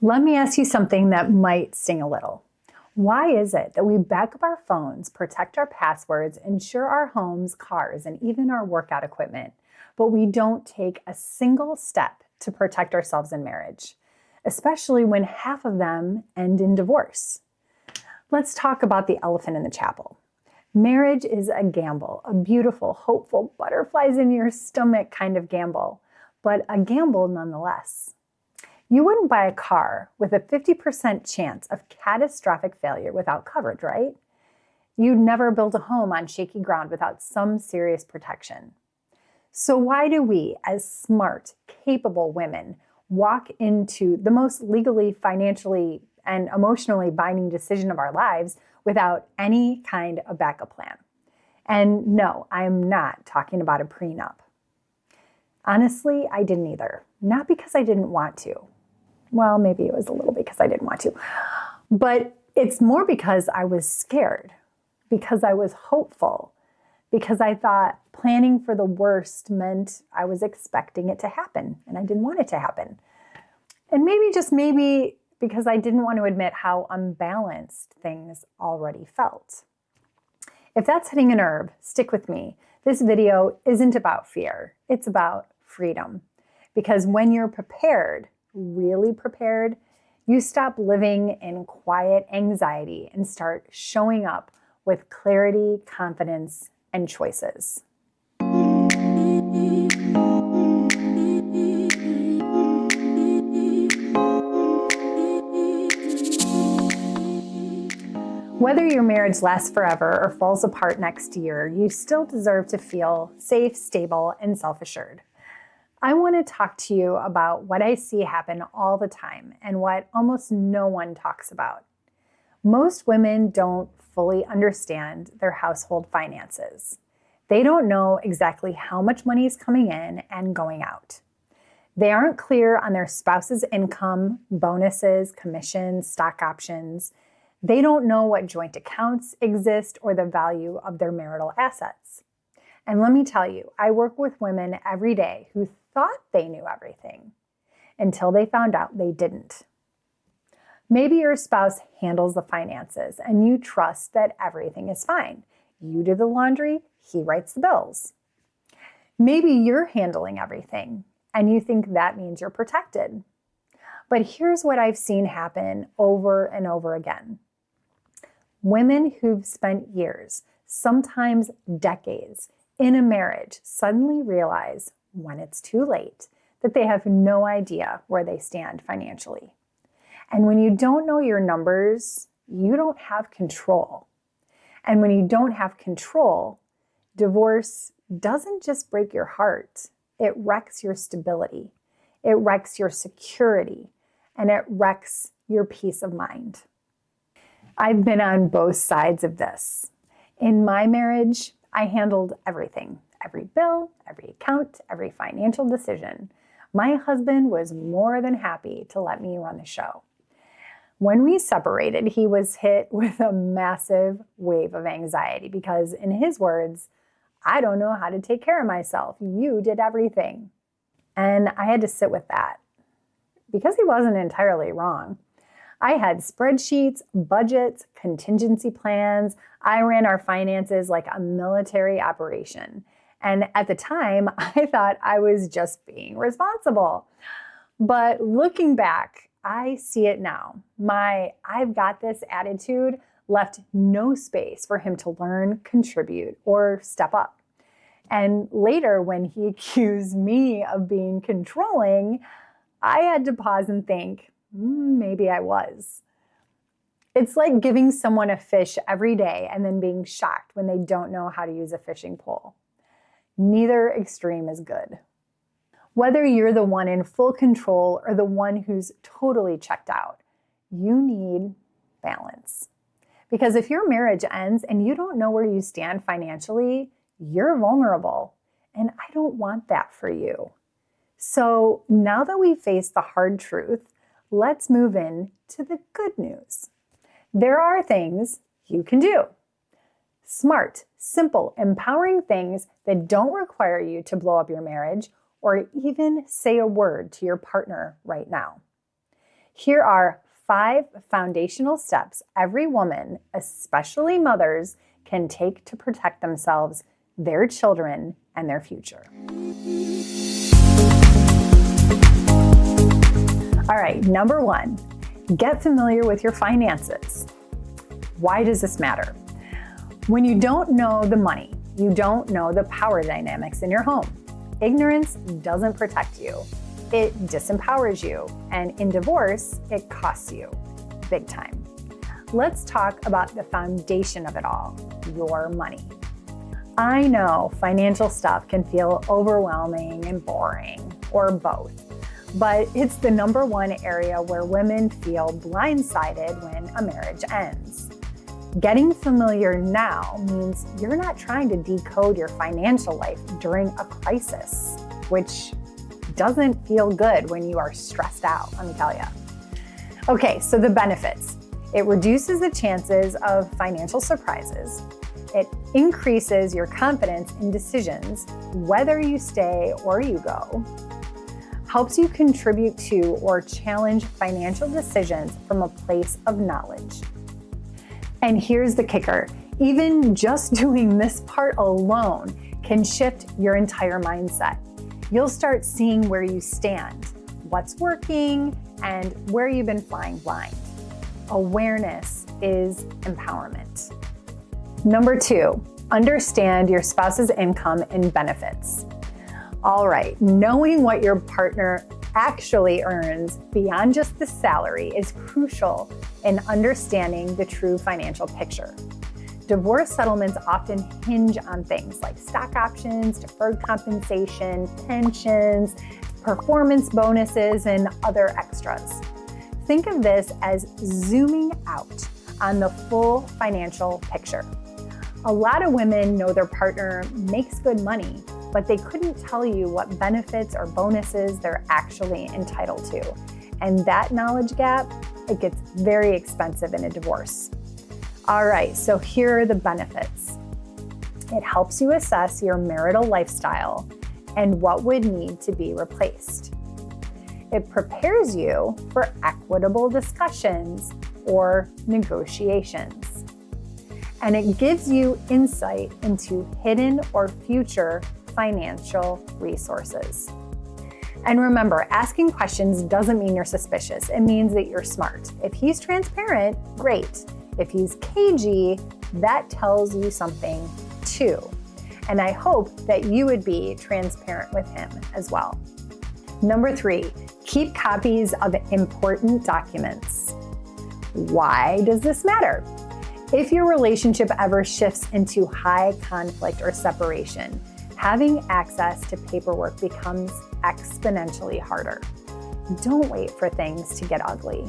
Let me ask you something that might sting a little. Why is it that we back up our phones, protect our passwords, insure our homes, cars, and even our workout equipment, but we don't take a single step to protect ourselves in marriage, especially when half of them end in divorce? Let's talk about the elephant in the chapel. Marriage is a gamble, a beautiful, hopeful, butterflies in your stomach kind of gamble, but a gamble nonetheless. You wouldn't buy a car with a 50% chance of catastrophic failure without coverage, right? You'd never build a home on shaky ground without some serious protection. So why do we, as smart, capable women, walk into the most legally, financially, and emotionally binding decision of our lives without any kind of backup plan? And no, I'm not talking about a prenup. Honestly, I didn't either. Not because I didn't want to. Well, maybe it was a little because I didn't want to. But it's more because I was scared, because I was hopeful, because I thought planning for the worst meant I was expecting it to happen, and I didn't want it to happen. And maybe, just maybe, because I didn't want to admit how unbalanced things already felt. If that's hitting a nerve, stick with me. This video isn't about fear. It's about freedom. Because when you're prepared, really prepared, you stop living in quiet anxiety and start showing up with clarity, confidence, and choices. Whether your marriage lasts forever or falls apart next year, you still deserve to feel safe, stable, and self-assured. I want to talk to you about what I see happen all the time and what almost no one talks about. Most women don't fully understand their household finances. They don't know exactly how much money is coming in and going out. They aren't clear on their spouse's income, bonuses, commissions, stock options. They don't know what joint accounts exist or the value of their marital assets. And let me tell you, I work with women every day who thought they knew everything until they found out they didn't. Maybe your spouse handles the finances and you trust that everything is fine. You do the laundry, he writes the bills. Maybe you're handling everything and you think that means you're protected. But here's what I've seen happen over and over again. Women who've spent years, sometimes decades, in a marriage suddenly realize, when it's too late, that they have no idea where they stand financially. And when you don't know your numbers, you don't have control. And when you don't have control, divorce doesn't just break your heart, it wrecks your stability, it wrecks your security, and it wrecks your peace of mind. I've been on both sides of this. In my marriage, I handled everything, every bill, every account, every financial decision. My husband was more than happy to let me run the show. When we separated, he was hit with a massive wave of anxiety because, in his words, I don't know how to take care of myself. You did everything. And I had to sit with that because he wasn't entirely wrong. I had spreadsheets, budgets, contingency plans. I ran our finances like a military operation. And at the time, I thought I was just being responsible. But looking back, I see it now. My I've got this attitude left no space for him to learn, contribute, or step up. And later, when he accused me of being controlling, I had to pause and think, maybe I was. It's like giving someone a fish every day and then being shocked when they don't know how to use a fishing pole. Neither extreme is good. Whether you're the one in full control or the one who's totally checked out, you need balance. Because if your marriage ends and you don't know where you stand financially, you're vulnerable. And I don't want that for you. So now that we face the hard truth, let's move in to the good news. There are things you can do. Smart, simple, empowering things that don't require you to blow up your marriage or even say a word to your partner right now. Here are 5 foundational steps every woman, especially mothers, can take to protect themselves, their children, and their future. All right, number 1, get familiar with your finances. Why does this matter? When you don't know the money, you don't know the power dynamics in your home. Ignorance doesn't protect you. It disempowers you. And in divorce, it costs you big time. Let's talk about the foundation of it all, your money. I know financial stuff can feel overwhelming and boring, or both. But it's the number 1 area where women feel blindsided when a marriage ends. Getting familiar now means you're not trying to decode your financial life during a crisis, which doesn't feel good when you are stressed out, let me tell you. Okay, so the benefits. It reduces the chances of financial surprises. It increases your confidence in decisions, whether you stay or you go. Helps you contribute to or challenge financial decisions from a place of knowledge. And here's the kicker. Even just doing this part alone can shift your entire mindset. You'll start seeing where you stand, what's working, and where you've been flying blind. Awareness is empowerment. Number 2, understand your spouse's income and benefits. All right, knowing what your partner actually earns beyond just the salary is crucial in understanding the true financial picture. Divorce settlements often hinge on things like stock options, deferred compensation, pensions, performance bonuses, and other extras. Think of this as zooming out on the full financial picture. A lot of women know their partner makes good money, but they couldn't tell you what benefits or bonuses they're actually entitled to. And that knowledge gap, it gets very expensive in a divorce. All right, so here are the benefits. It helps you assess your marital lifestyle and what would need to be replaced. It prepares you for equitable discussions or negotiations. And it gives you insight into hidden or future financial resources. And remember, asking questions doesn't mean you're suspicious. It means that you're smart. If he's transparent, great. If he's cagey, that tells you something too. And I hope that you would be transparent with him as well. Number 3, keep copies of important documents. Why does this matter? If your relationship ever shifts into high conflict or separation, having access to paperwork becomes exponentially harder. Don't wait for things to get ugly.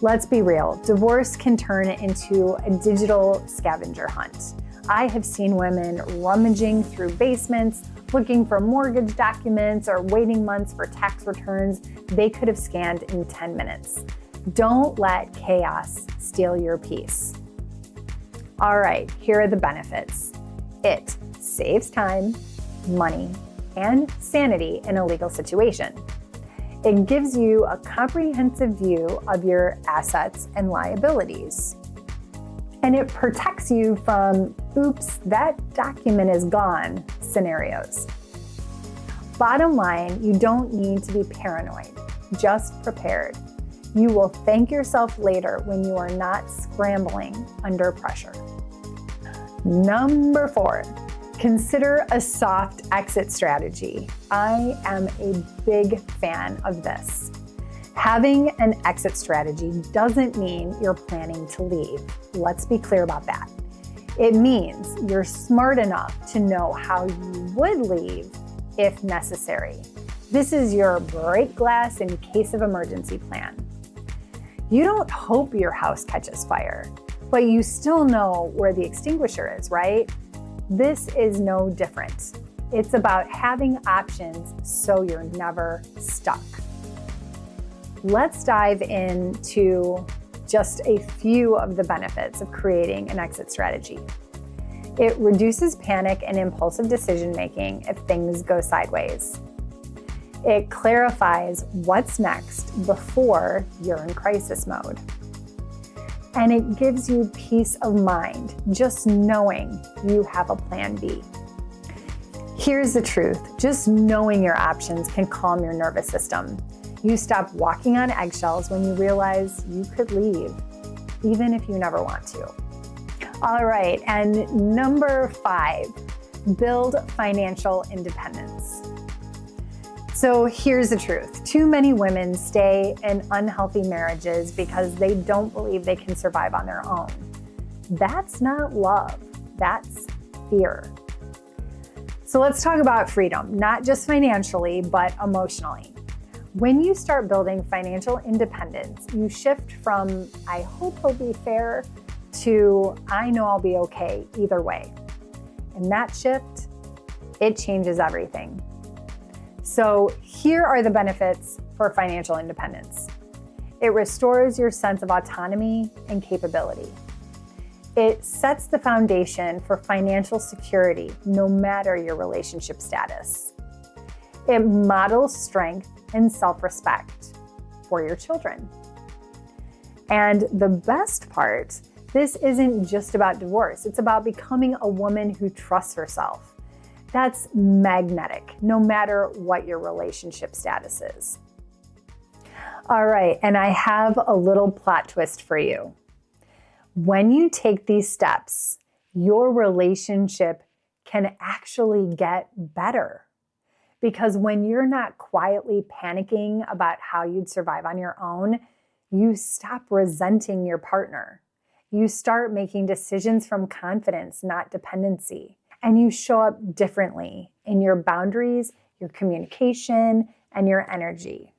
Let's be real, divorce can turn into a digital scavenger hunt. I have seen women rummaging through basements, looking for mortgage documents or waiting months for tax returns they could have scanned in 10 minutes. Don't let chaos steal your peace. All right, here are the benefits. It saves time, money, and sanity in a legal situation. It gives you a comprehensive view of your assets and liabilities. And it protects you from, oops, that document is gone scenarios. Bottom line, you don't need to be paranoid, just prepared. You will thank yourself later when you are not scrambling under pressure. Number 4, consider a soft exit strategy. I am a big fan of this. Having an exit strategy doesn't mean you're planning to leave. Let's be clear about that. It means you're smart enough to know how you would leave if necessary. This is your break glass in case of emergency plan. You don't hope your house catches fire, but you still know where the extinguisher is, right? This is no different. It's about having options so you're never stuck. Let's dive into just a few of the benefits of creating an exit strategy. It reduces panic and impulsive decision-making if things go sideways. It clarifies what's next before you're in crisis mode. And it gives you peace of mind just knowing you have a plan B. Here's the truth. Just knowing your options can calm your nervous system. You stop walking on eggshells when you realize you could leave, even if you never want to. All right, and number 5, build financial independence. So here's the truth. Too many women stay in unhealthy marriages because they don't believe they can survive on their own. That's not love, that's fear. So let's talk about freedom, not just financially, but emotionally. When you start building financial independence, you shift from, I hope he'll be fair, to, I know I'll be okay either way. And that shift, it changes everything. So here are the benefits for financial independence. It restores your sense of autonomy and capability. It sets the foundation for financial security, no matter your relationship status. It models strength and self-respect for your children. And the best part, this isn't just about divorce. It's about becoming a woman who trusts herself. That's magnetic, no matter what your relationship status is. All right, and I have a little plot twist for you. When you take these steps, your relationship can actually get better. Because when you're not quietly panicking about how you'd survive on your own, you stop resenting your partner. You start making decisions from confidence, not dependency. And you show up differently in your boundaries, your communication, and your energy.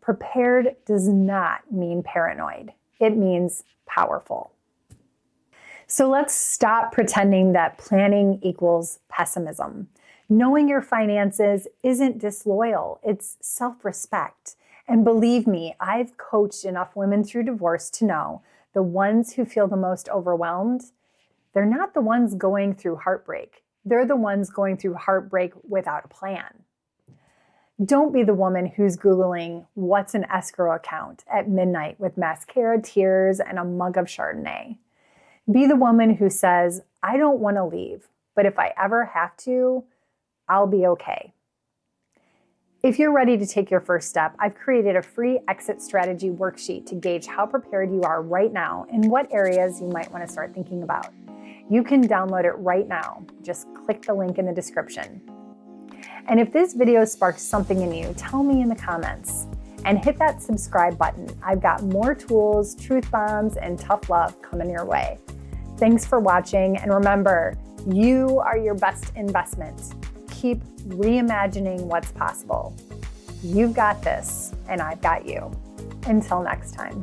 Prepared does not mean paranoid. It means powerful. So let's stop pretending that planning equals pessimism. Knowing your finances isn't disloyal, it's self-respect. And believe me, I've coached enough women through divorce to know the ones who feel the most overwhelmed, they're not the ones going through heartbreak. They're the ones going through heartbreak without a plan. Don't be the woman who's Googling what's an escrow account at midnight with mascara, tears, and a mug of Chardonnay. Be the woman who says, I don't want to leave, but if I ever have to, I'll be okay. If you're ready to take your first step, I've created a free exit strategy worksheet to gauge how prepared you are right now and what areas you might want to start thinking about. You can download it right now. Just click the link in the description. And if this video sparked something in you, tell me in the comments. And hit that subscribe button. I've got more tools, truth bombs, and tough love coming your way. Thanks for watching, and remember, you are your best investment. Keep reimagining what's possible. You've got this, and I've got you. Until next time.